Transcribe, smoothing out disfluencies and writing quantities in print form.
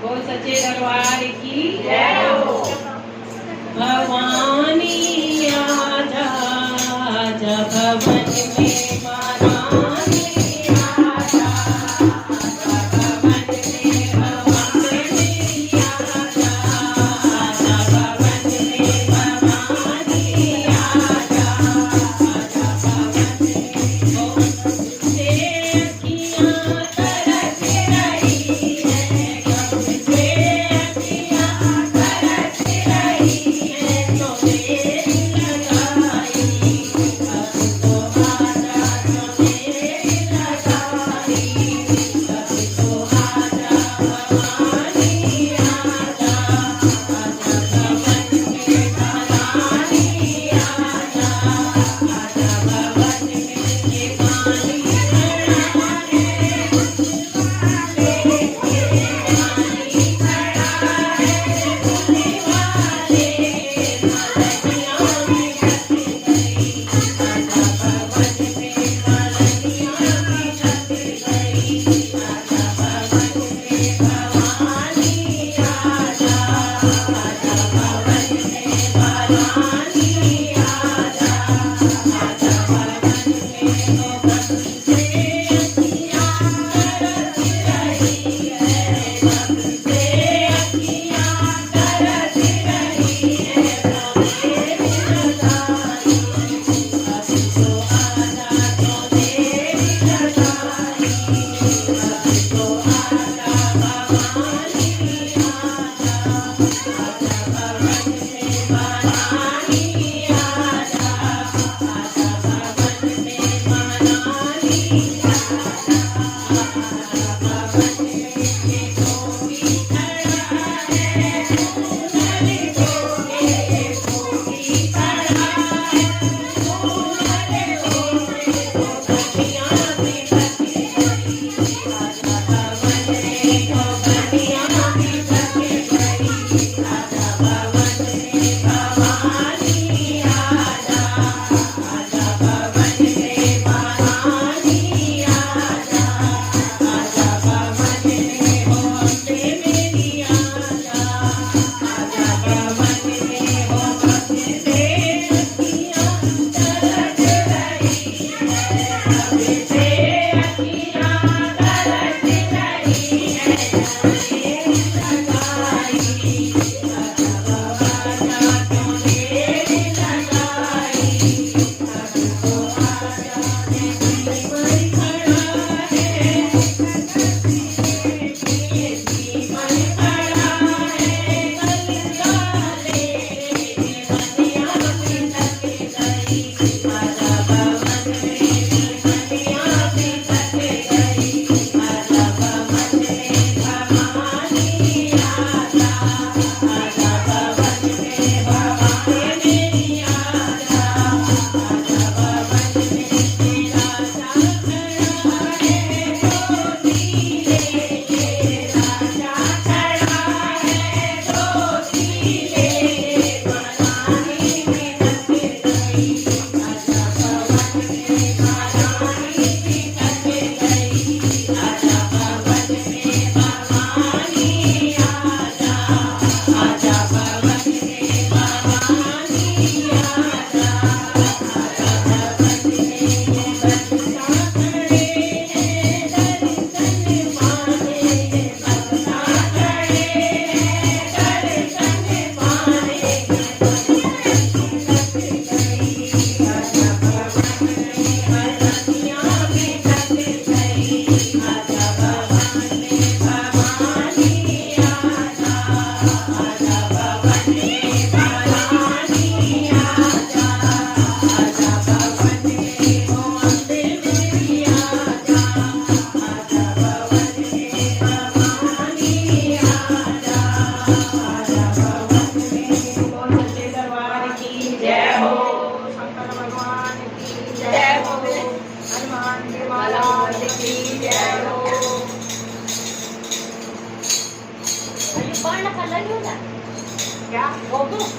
बोल सच्चे दरबार की जय हो। भवानी आजा आजा भवन में महारानी आजा आजा भवन में भवानी आजा आजा भवन में भवानी आजा आजा भवन में से अखियाँ तरस रही है कब से अखियाँ तरस रही है तो देर लगाई अब तो आजा तो देर लगाई अब तो आजा भवानी आजा आजा भवन में भवानी आजा आजा भवन में ये पानी खड़ा है पण खाल्ला घेऊन जा. क्या? हो.